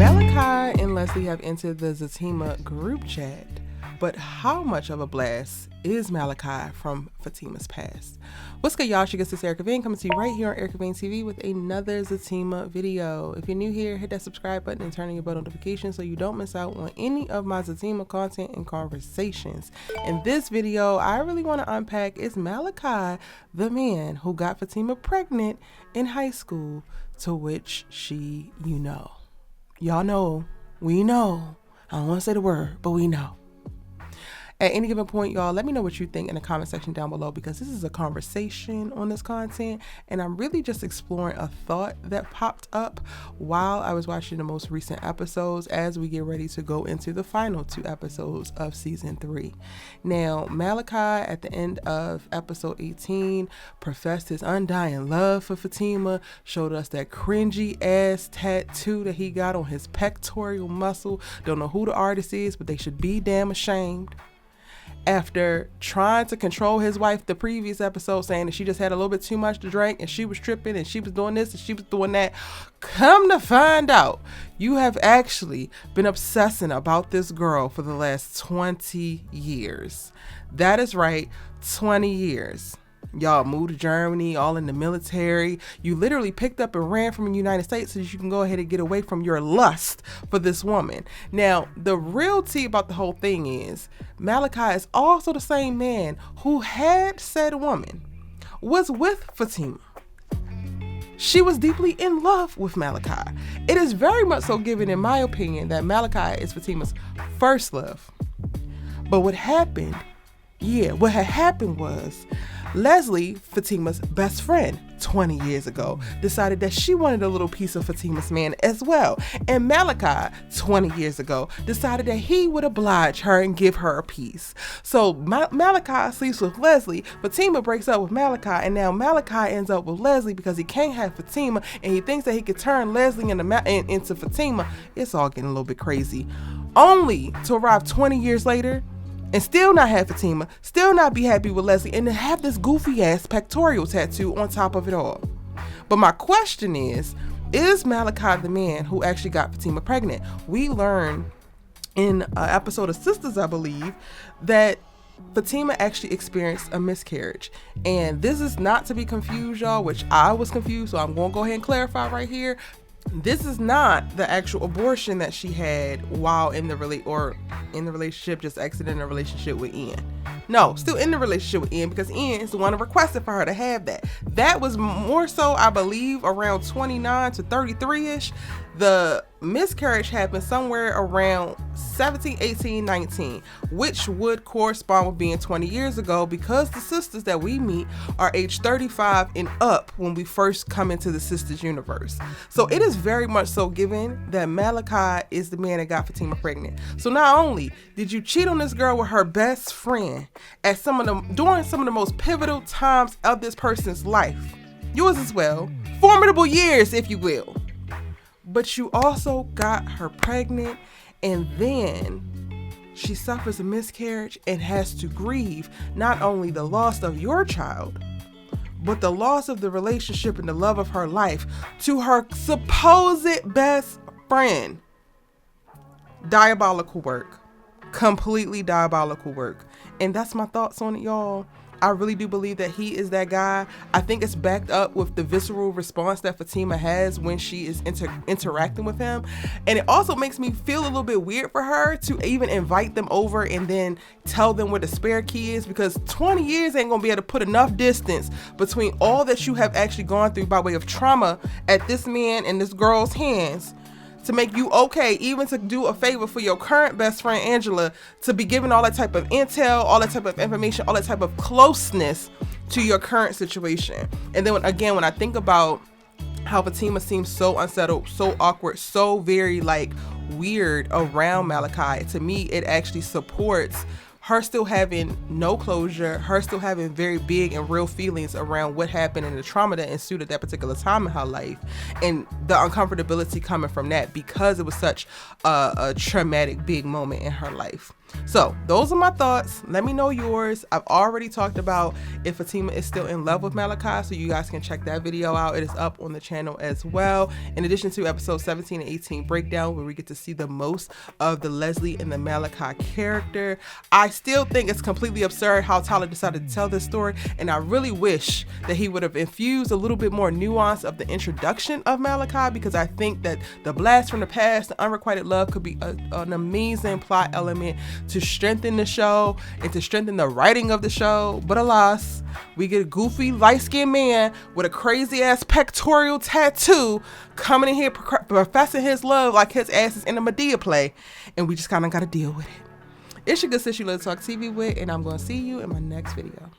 Malachi and Leslie have entered the ZATIMA group chat, but how much of a blast is Malachi from Fatima's past? What's good, y'all? This is Erica Vane coming to you right here on Erica Vane TV with another ZATIMA video. If you're new here, hit that subscribe button and turn on your bell notifications so you don't miss out on any of my ZATIMA content and conversations. In this video, I really want to unpack is Malachi the man who got Fatima pregnant in high school, to which she, y'all know, we know. I don't want to say the word, but we know. At any given point, y'all, let me know what you think in the comment section down below, because this is a conversation on this content, and I'm really just exploring a thought that popped up while I was watching the most recent episodes as we get ready to go into the final 2 episodes of season 3. Now, Malachi at the end of episode 18 professed his undying love for Fatima, showed us that cringy ass tattoo that he got on his pectoral muscle. Don't know who the artist is, but they should be damn ashamed. After trying to control his wife the previous episode, saying that she just had a little bit too much to drink and she was tripping and she was doing this and she was doing that, come to find out, you have actually been obsessing about this girl for the last 20 years. That is right, 20 years. Y'all moved to Germany, all in the military. You literally picked up and ran from the United States so that you can go ahead and get away from your lust for this woman. Now, the real tea about the whole thing is Malachi is also the same man who had said woman was with Fatima. She was deeply in love with Malachi. It is very much so given, in my opinion, that Malachi is Fatima's first love. But what had happened was Leslie, Fatima's best friend 20 years ago, decided that she wanted a little piece of Fatima's man as well. And Malachi, 20 years ago, decided that he would oblige her and give her a piece. So Malachi sleeps with Leslie, Fatima breaks up with Malachi, and now Malachi ends up with Leslie because he can't have Fatima, and he thinks that he could turn Leslie into Fatima. It's all getting a little bit crazy. Only to arrive 20 years later and still not have Fatima, still not be happy with Leslie, and to have this goofy ass pectoral tattoo on top of it all. But my question is Malachi the man who actually got Fatima pregnant? We learned in an episode of Sisters, I believe, that Fatima actually experienced a miscarriage. And this is not to be confused, y'all, which I was confused, so I'm going to go ahead and clarify right here. This is not the actual abortion that she had while in the relationship, just exiting the relationship with Ian. No, still in the relationship with Ian, because Ian is the one who requested for her to have that. That was more so, I believe, around 29 to 33-ish. The miscarriage happened somewhere around 17, 18, 19, which would correspond with being 20 years ago, because the sisters that we meet are age 35 and up when we first come into the sisters universe. So it is very much so given that Malachi is the man that got Fatima pregnant. So not only did you cheat on this girl with her best friend at during some of the most pivotal times of this person's life, yours as well, formidable years, if you will, but you also got her pregnant, and then she suffers a miscarriage and has to grieve not only the loss of your child, but the loss of the relationship and the love of her life to her supposed best friend. Diabolical work. Completely diabolical work. And that's my thoughts on it, y'all. I really do believe that he is that guy. I think it's backed up with the visceral response that Fatima has when she is interacting with him. And it also makes me feel a little bit weird for her to even invite them over and then tell them where the spare key is, because 20 years ain't gonna be able to put enough distance between all that you have actually gone through by way of trauma at this man and this girl's hands to make you okay, even to do a favor for your current best friend Angela, to be given all that type of intel, all that type of information, all that type of closeness to your current situation. And then again, when I think about how Fatima seems so unsettled, so awkward, so very weird around Malachi, to me it actually supports her still having no closure, her still having very big and real feelings around what happened and the trauma that ensued at that particular time in her life, and the uncomfortability coming from that because it was such a traumatic big moment in her life. So those are my thoughts. Let me know yours. I've already talked about if Fatima is still in love with Malachi, so you guys can check that video out. It is up on the channel as well, in addition to episode 17 and 18 breakdown, where we get to see the most of the Leslie and the Malachi character. I still think it's completely absurd how Tyler decided to tell this story, and I really wish that he would have infused a little bit more nuance of the introduction of Malachi, because I think that the blast from the past, the unrequited love, could be an amazing plot element to strengthen the show and to strengthen the writing of the show. But alas, we get a goofy light-skinned man with a crazy ass pectoral tattoo coming in here professing his love like his ass is in a Medea play, and we just kind of got to deal with it. It's your good sis you love to talk TV with, and I'm going to see you in my next video.